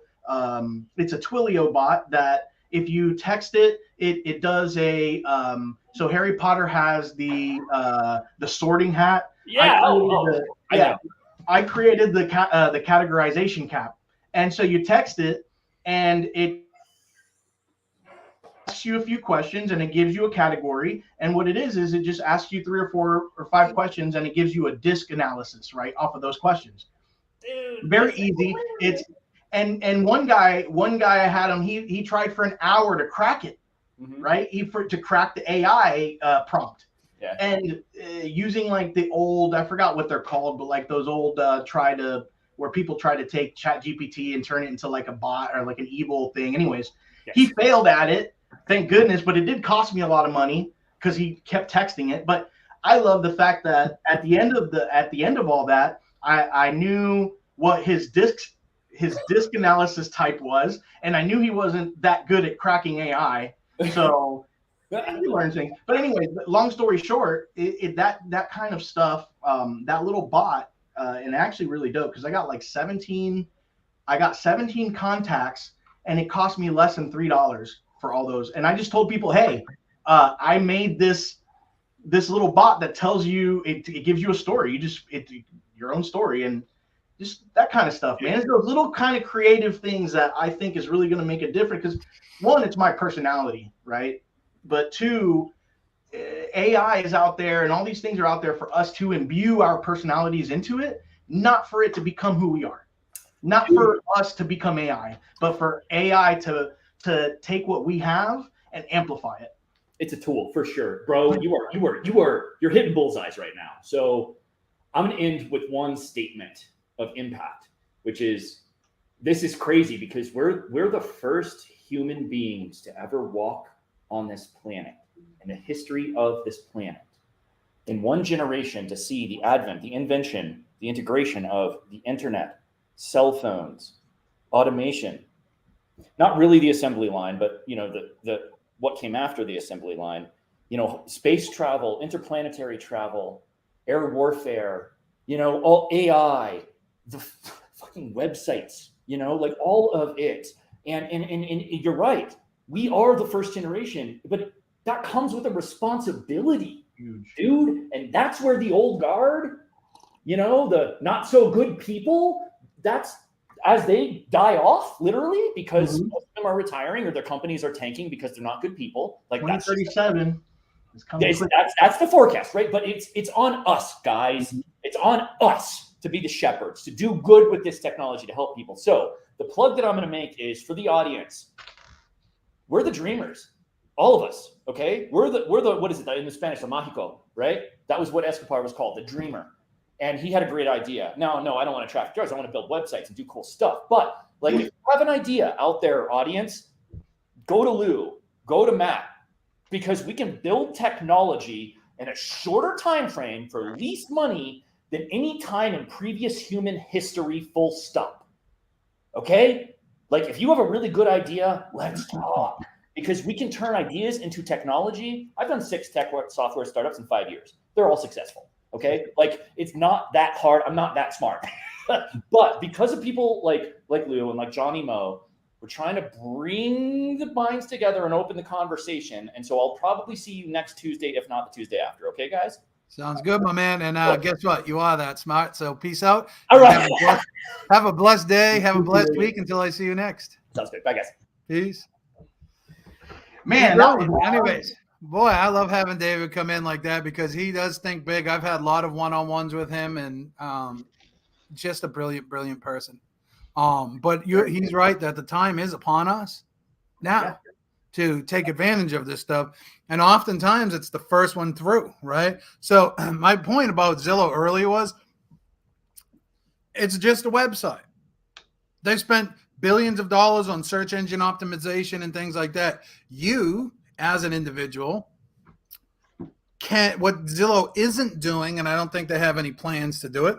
it's a Twilio bot that if you text it, it does so Harry Potter has the sorting hat. Yeah. I created the categorization cap. And so you text it and it asks you a few questions and it gives you a category. And what it is it just asks you 3 or 4 or 5 questions and it gives you a disc analysis right off of those questions. Dude, very easy. It's and one guy I had him, he tried for an hour to crack it, right? To crack the AI prompt. Yeah. And using like the old, I forgot what they're called, but like those old where people try to take ChatGPT and turn it into like a bot or like an evil thing. Anyways, yes. He failed at it. Thank goodness, but it did cost me a lot of money because he kept texting it. But I love the fact that at the end of all that, I knew what his disc analysis type was, and I knew he wasn't that good at cracking AI. So he learns things. But anyway, long story short, that kind of stuff, that little bot, and actually really dope because I got 17 contacts, and it cost me less than $3 for all those. And I just told people, hey, I made this little bot that tells you, it gives you a story. Your own story, and just that kind of stuff, man. It's those little kind of creative things that I think is really going to make a difference. Because one, it's my personality, right? But two, AI is out there, and all these things are out there for us to imbue our personalities into it, not for it to become who we are, not for us to become AI, but for AI to take what we have and amplify it. It's a tool for sure, bro. You're hitting bullseyes right now. So I'm going to end with one statement of impact, which is, this is crazy because we're the first human beings to ever walk on this planet in the history of this planet. In one generation, to see the advent, the invention, the integration of the internet, cell phones, automation, not really the assembly line, but the what came after the assembly line, space travel, interplanetary travel, air warfare, all AI, the fucking websites, like all of it. And you're right. We are the first generation, but that comes with a responsibility, dude. And that's where the old guard, the not so good people, that's as they die off, literally, because most of them are retiring or their companies are tanking because they're not good people. Like 2037 is coming. That's the forecast, right? But it's on us, guys. It's on us to be the shepherds, to do good with this technology to help people. So the plug that I'm going to make is for the audience. We're the dreamers, all of us. Okay, we're the what is it in the Spanish, the mágico, right? That was what Escobar was called, the dreamer. and he had a great idea. Now, no, I don't want to traffic drugs. I want to build websites and do cool stuff. But like, if you have an idea out there, audience, go to Lou, go to Matt, because we can build technology in a shorter time frame for least money than any time in previous human history, full stop. Okay? Like, if you have a really good idea, let's talk. Because we can turn ideas into technology. I've done 6 tech software startups in 5 years. They're all successful. Okay? Like, it's not that hard. I'm not that smart. But because of people like Lou and like Johnny Moe, we're trying to bring the minds together and open the conversation. And so I'll probably see you next Tuesday, if not the Tuesday after. Okay, guys? Sounds good, my man. And guess what? You are that smart. So peace out. All right. Have a blessed day. Have a blessed week until I see you next. Sounds good. Bye, guys. Peace. Man, anyways, boy, I love having David come in like that because he does think big. I've had a lot of one-on-ones with him, and just a brilliant, brilliant person. But he's right that the time is upon us now to take advantage of this stuff. And oftentimes it's the first one through, right? So my point about Zillow earlier was it's just a website. They spent billions of dollars on search engine optimization and things like that. You, as an individual, what Zillow isn't doing, and I don't think they have any plans to do it,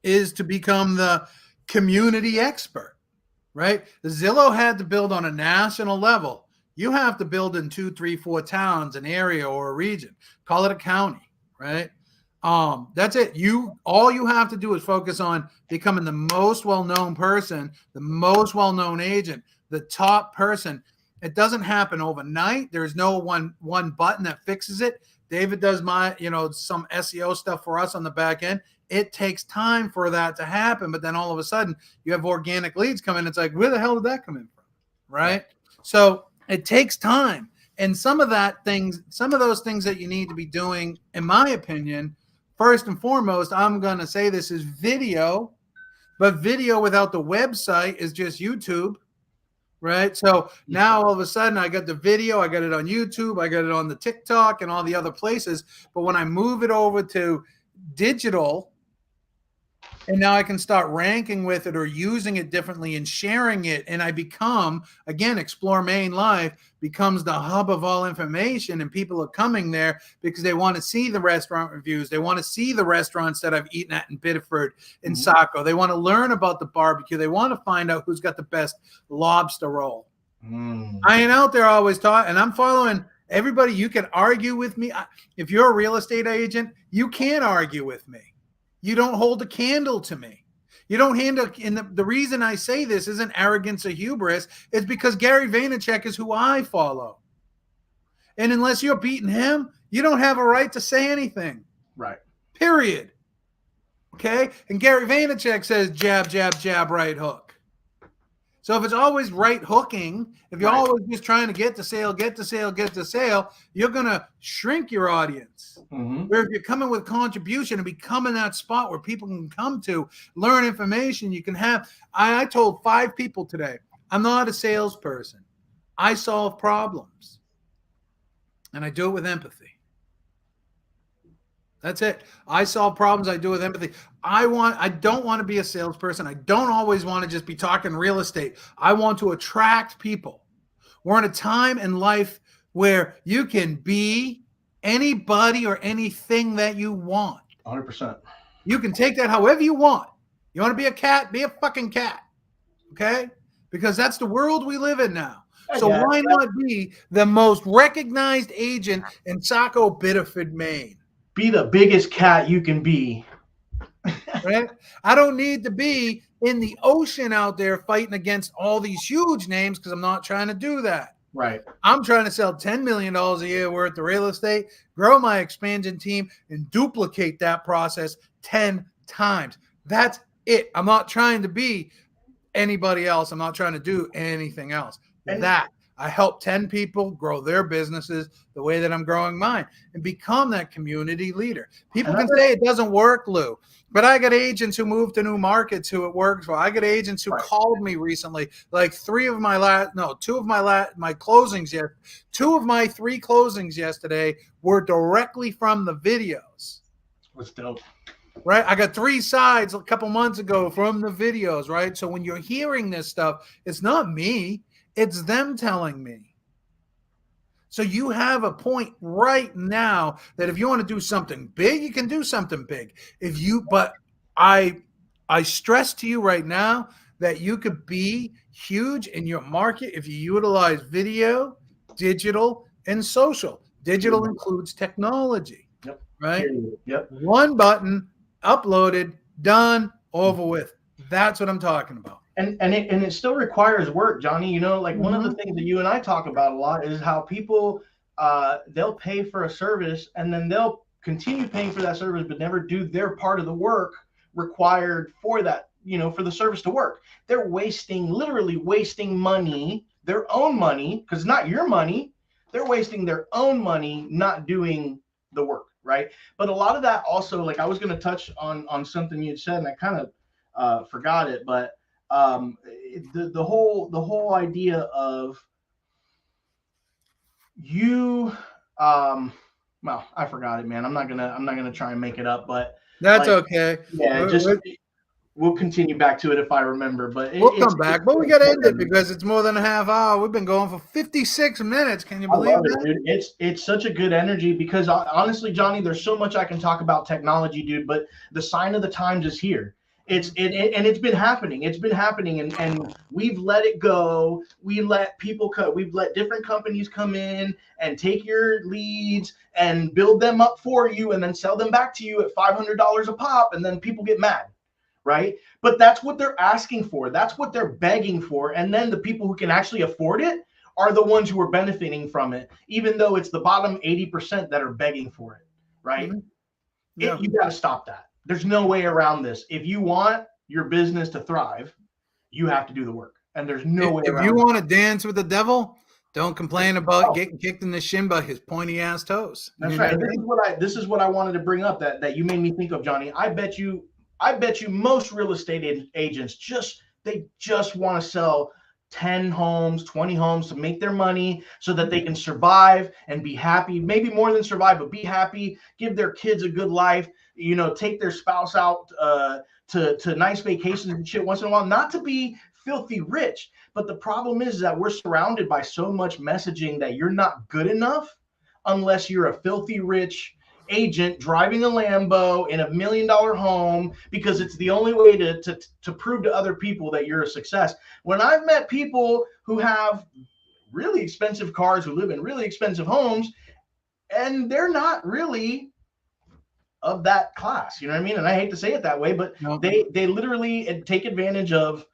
is to become the community expert, right? Zillow had to build on a national level. You have to build in 2, 3, 4 towns, an area or a region. Call it a county, right? That's it. All you have to do is focus on becoming the most well-known person, the most well-known agent, the top person. It doesn't happen overnight. There's no one button that fixes it. David does some SEO stuff for us on the back end. It takes time for that to happen, but then all of a sudden you have organic leads come in. It's like, where the hell did that come in from? Right? So it takes time. And some of those things that you need to be doing, in my opinion, first and foremost, I'm going to say this is video, but video without the website is just YouTube, right? So now all of a sudden I got the video, I got it on YouTube, I got it on the TikTok and all the other places. But when I move it over to digital, and now I can start ranking with it or using it differently and sharing it. And I become, again, Explore Maine Live becomes the hub of all information. And people are coming there because they want to see the restaurant reviews. They want to see the restaurants that I've eaten at in Biddeford, in Saco. They want to learn about the barbecue. They want to find out who's got the best lobster roll. I ain't out there always talking, and I'm following everybody. You can argue with me. If you're a real estate agent, you can't argue with me. You don't hold a candle to me. You don't handle, and the reason I say this isn't arrogance or hubris. It's because Gary Vaynerchuk is who I follow. And unless you're beating him, you don't have a right to say anything. Right. Period. Okay? And Gary Vaynerchuk says jab, jab, jab, right hook. So if it's always right hooking, if you're always just trying to get the sale, you're going to shrink your audience. Where if you're coming with contribution and becoming that spot where people can come to learn information, you can have. I told 5 people today, I'm not a salesperson. I solve problems. And I do it with empathy. That's it. I solve problems. I do it with empathy. I don't want to be a salesperson. I don't always want to just be talking real estate. I want to attract people. We're in a time in life where you can be anybody or anything that you want. 100%. You can take that however you want. You want to be a cat? Be a fucking cat. Okay? Because that's the world we live in now. So why not be the most recognized agent in Saco, Biddeford, Maine? Be the biggest cat you can be. Right? I don't need to be in the ocean out there fighting against all these huge names because I'm not trying to do that. Right. I'm trying to sell $10 million a year worth of real estate, grow my expansion team, and duplicate that process 10 times. That's it. I'm not trying to be anybody else. I'm not trying to do anything else. I help 10 people grow their businesses the way that I'm growing mine and become that community leader. People can say it doesn't work, Lou, but I got agents who move to new markets who it works for. I got agents who called me recently, like 2 of my closings yet. 2 of my 3 closings yesterday were directly from the videos. was dope. Right. I got 3 sides a couple months ago from the videos. Right. So when you're hearing this stuff, it's not me, it's them telling me. So you have a point right now that if you want to do something big, you can do something big. But I stress to you right now that you could be huge in your market if you utilize video, digital, and social. Digital includes technology. Yep. Right? Yep. One button, uploaded, done, over with. That's what I'm talking about. And it still requires work, Johnny. You know, like one of the things that you and I talk about a lot is how people they'll pay for a service and then they'll continue paying for that service but never do their part of the work required for that, you know, for the service to work. They're literally wasting money, their own money, because it's not your money. They're wasting their own money not doing the work, right? But a lot of that also, like I was going to touch on something you had said and I kind of forgot it, but the whole idea of you well, I forgot it, man. I'm not gonna try and make it up, but that's like, okay. Yeah, we'll continue back to it if I remember, but we'll come back. But we got to end it because it's more than a half hour. We've been going for 56 minutes. Can you believe that? Dude. It's such a good energy because honestly, Johnny, there's so much I can talk about technology, dude. But the sign of the times is here. It's been happening. It's been happening, and we've let it go. We let people we've let different companies come in and take your leads and build them up for you, and then sell them back to you at $500 a pop, and then people get mad, right? But that's what they're asking for. That's what they're begging for, and then the people who can actually afford it are the ones who are benefiting from it, even though it's the bottom 80% that are begging for it, right? Mm-hmm. Yeah. You got to stop that. There's no way around this. If you want your business to thrive, you have to do the work. And there's no way around it. If you want to dance with the devil, don't complain about getting kicked in the shin by his pointy ass toes. That's right. This is what I wanted to bring up that you made me think of, Johnny. I bet you most real estate agents just want to sell 10 homes, 20 homes to make their money so that they can survive and be happy, maybe more than survive, but be happy, give their kids a good life, you know, take their spouse out to nice vacations and shit once in a while, not to be filthy rich. But the problem is that we're surrounded by so much messaging that you're not good enough unless you're a filthy rich agent driving a Lambo in $1 million home, because it's the only way to prove to other people that you're a success. When I've met people who have really expensive cars, who live in really expensive homes, and they're not really of that class, you know what I mean? And I hate to say it that way, but they literally take advantage of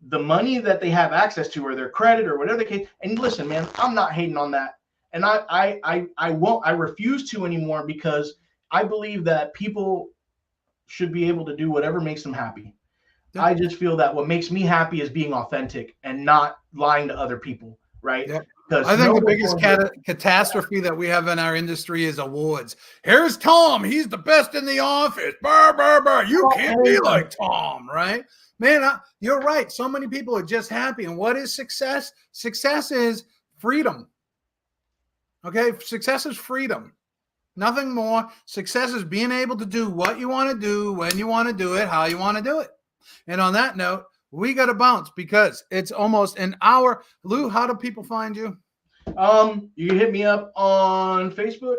the money that they have access to, or their credit, or whatever the case. And listen, man, I'm not hating on that. And I refuse to anymore, because I believe that people should be able to do whatever makes them happy. Yeah. I just feel that what makes me happy is being authentic and not lying to other people, right? Yeah. I think the biggest catastrophe that we have in our industry is awards. Here's Tom. He's the best in the office. Burr, burr, burr. You can't be like Tom, right? Man, you're right. So many people are just happy. And what is success? Success is freedom. Okay, success is freedom. Nothing more. Success is being able to do what you want to do, when you want to do it, how you want to do it. And on that note, we got to bounce because it's almost an hour. Lou, how do people find you? You can hit me up on Facebook.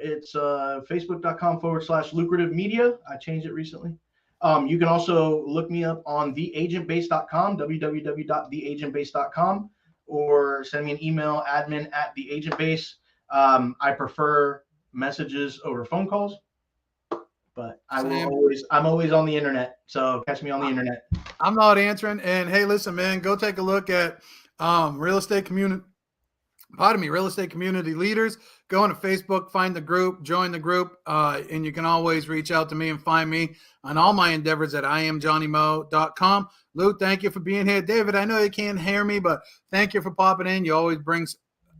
It's facebook.com/lucrative media. I changed it recently. You can also look me up on theagentbase.com, www.theagentbase.com, or send me an email, admin@theagentbase. I prefer messages over phone calls, but I'm always on the internet. So catch me on the internet. I'm not answering. And hey, listen, man, go take a look at real estate community leaders. Go into Facebook, find the group, join the group, and you can always reach out to me and find me on all my endeavors at IamJohnnyMo.com. Lou, thank you for being here. David, I know you can't hear me, but thank you for popping in. You always bring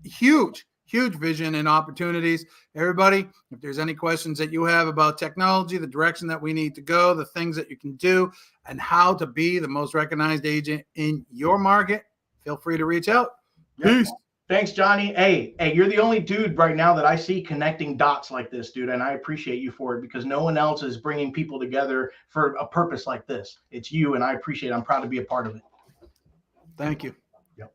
huge vision and opportunities. Everybody, if there's any questions that you have about technology, the direction that we need to go, the things that you can do, and how to be the most recognized agent in your market, feel free to reach out. Peace. Thanks, Johnny. Hey, you're the only dude right now that I see connecting dots like this, dude. And I appreciate you for it because no one else is bringing people together for a purpose like this. It's you, and I appreciate it. I'm proud to be a part of it. Thank you. Yep.